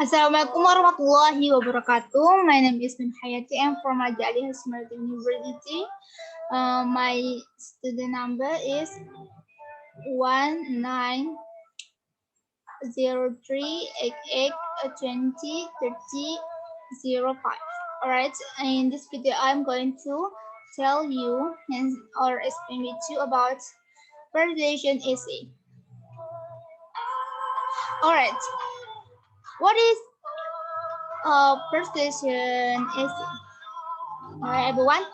Assalamualaikum warahmatullahi wabarakatuh. My name is Min Hayati. I'm from Ajali Hasmart University. My student number is 190388203005. Alright, in this video I'm going to tell you or explain with you about persuasion essay. Alright, what is persuasion essay? Alright, everyone.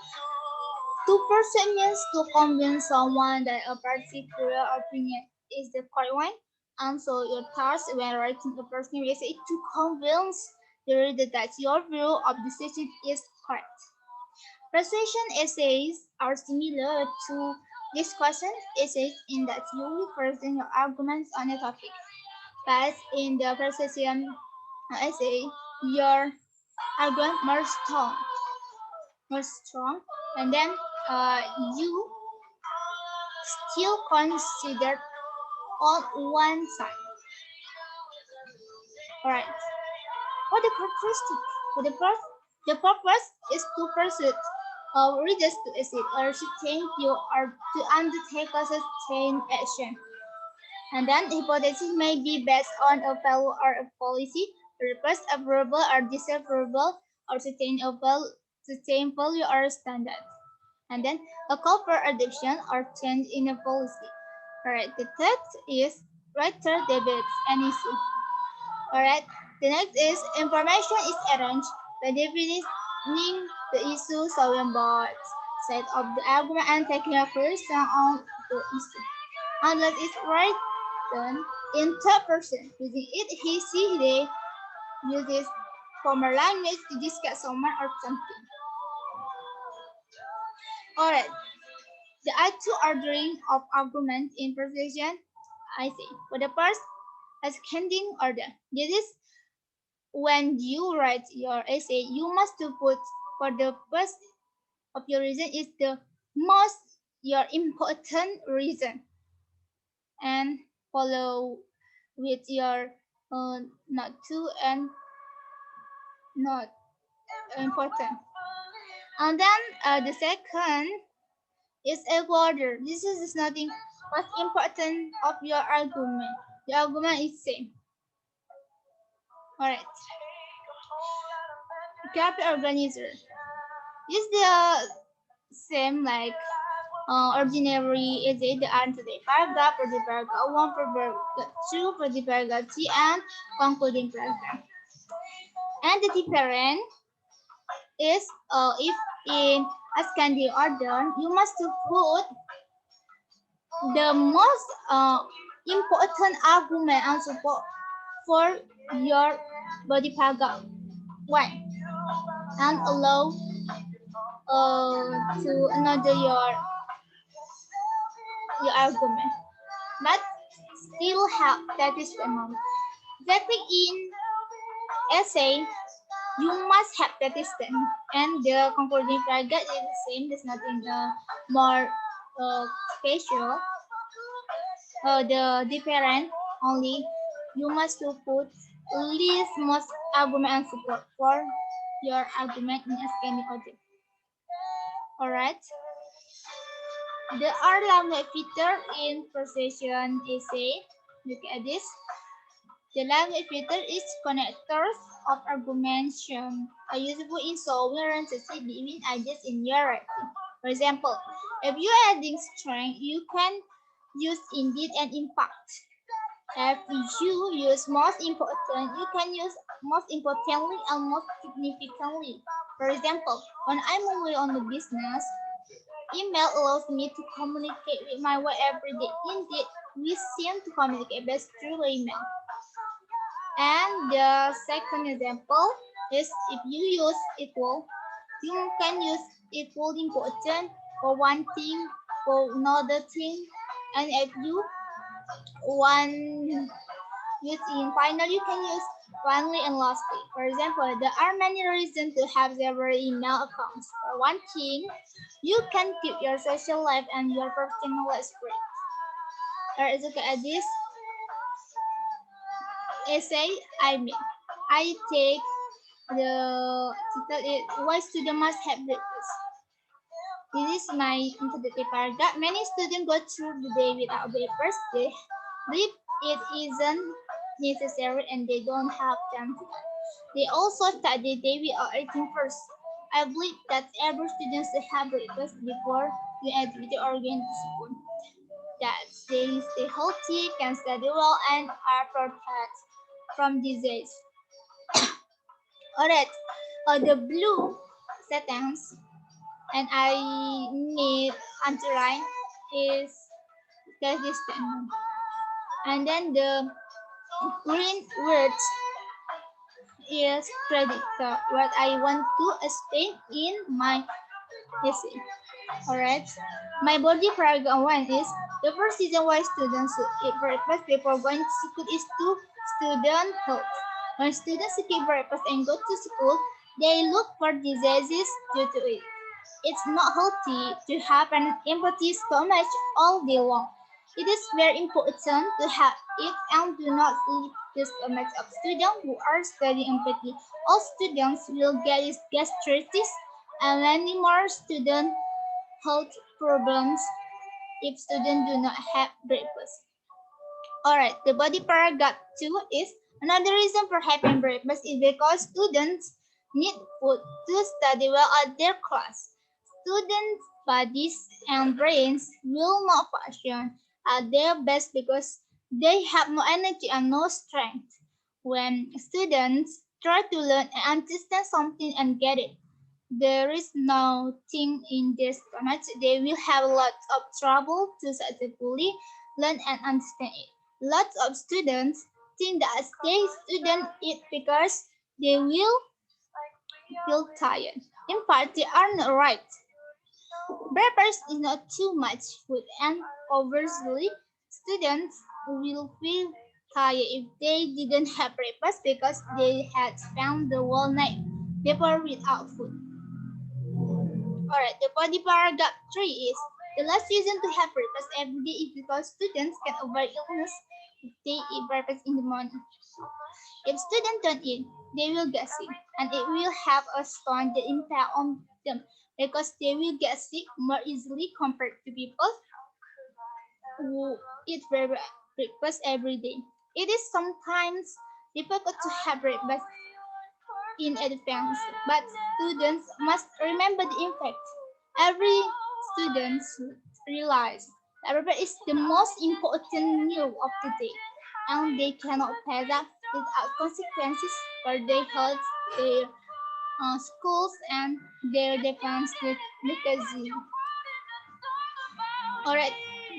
To persuade means to convince someone that a particular opinion is the correct one. And so your task when writing a persuasion essay is to convince the reader that your view of the situation is correct. Persuasion essays are similar to discussion essays in that you will present your arguments on a topic. But in the persuasion essay, your argument more strong, and then you still considered on one side. All right. What the characteristic? The purpose is to persuade readers to accede or sustain you or to undertake a sustained action. And then the hypothesis may be based on a value or a policy, request favorable or disfavorable, or sustain value or standard. And then a call for adoption or change in a policy. Alright, the third is writer debates and issue. Alright, the next is information is arranged by defining the issue, showing both sides of the argument and taking a first on the issue. Unless it's written in third person, using it, he, she, they uses formal language to discuss someone or something. Alright, the two ordering of argument in persuasion, I say. For the first, ascending order. This is when you write your essay, you must put for the first of your reason is the most your important reason, and follow with your not too and not important. And then the second is a order. This is nothing what's important of your argument. The argument is same. Alright. Copy organizer. Is the same like ordinary is it the answer the paragraph for the paragraph 1 for paragraph 2 for the paragraph 3 and concluding paragraph. And the difference is if in ascending order, you must put the most important argument and support for your body paragraph 1 and allow to another your argument, but still have that is the moment. Exactly in essay, you must have that is the and the concluding paragraph is the same. There's nothing more special. The different only you must put least most argument and support for your argument in ascending order. Alright. There are language features in persuasion essay. Look at this. The language feature is connectors of argumentation are useful in solving relationship between ideas in your writing. For example, if you are adding strength, you can use indeed and in fact. If you use most important, you can use most importantly and most significantly. For example, when I'm away on the business, email allows me to communicate with my wife every day. Indeed, we seem to communicate best through email. And the second example is if you use equal, you can use equal important for one thing, for another thing. And if you want use in final, you can use finally and lastly. For example, there are many reasons to have several email accounts. For one thing, you can keep your social life and your personal life separate. Alright, look at this. essay I take the title is Why Students Must Have Breakfast. This is my introductory paragraph. Many students go through the day without breakfast. They believe it isn't necessary and they don't have time to eat. They also start the day without eating first. I believe that every student should have breakfast before doing activity or going to school. That they stay healthy, can study well, and are protected from disease. Alright, the blue sentence, and I need underline is this statement. And then the green words is predictor, what I want to explain in my essay. Alright, my body paragraph 1 is the first reason why students should eat breakfast before going to school is to student health. When students skip breakfast and go to school, they look for diseases due to it. It's not healthy to have an empty stomach all day long. It is very important to have it and do not leave the stomachs of students who are studying empty. All students will get gastritis and many more student health problems if students do not have breakfast. Alright, the body paragraph 2 is another reason for having breakfast is because students need food to study well at their class. Students' bodies and brains will not function at their best because they have no energy and no strength. When students try to learn and understand something and get it, there is nothing in their stomach. They will have lots of trouble to successfully learn and understand it. Lots of students think that they shouldn't eat because they will feel tired. In part, they are not right. Breakfast is not too much food, and obviously, students will feel tired if they didn't have breakfast because they had spent the whole night before without food. Alright, the body paragraph 3 is the last reason to have breakfast every day is because students can avoid illness if they eat breakfast in the morning. If students don't eat, they will get sick, and it will have a strong impact on them because they will get sick more easily compared to people who eat breakfast every day. It is sometimes difficult to have breakfast in advance, but students must remember the impact. Every student should realize that breakfast is the most important meal of the day, and they cannot pass up without consequences for their health, their schools, and their defense mechanism. Alright,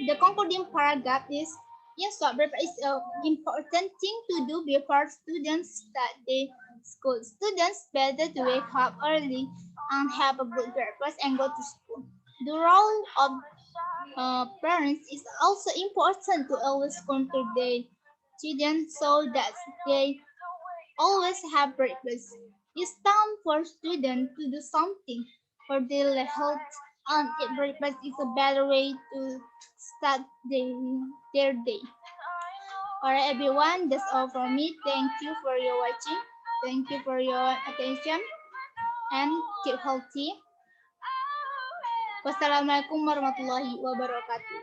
the concluding paragraph is, in short, breakfast is an important thing to do before students start their school. Students better to wake up early and have a good breakfast and go to school. The role of parents is also important to always control their children so that they always have breakfast. It's time for students to do something for their health, and eat breakfast is a better way to start their day. Alright everyone, that's all from me. Thank you for your watching. Thank you for your attention and keep healthy. Wassalamualaikum warahmatullahi wabarakatuh.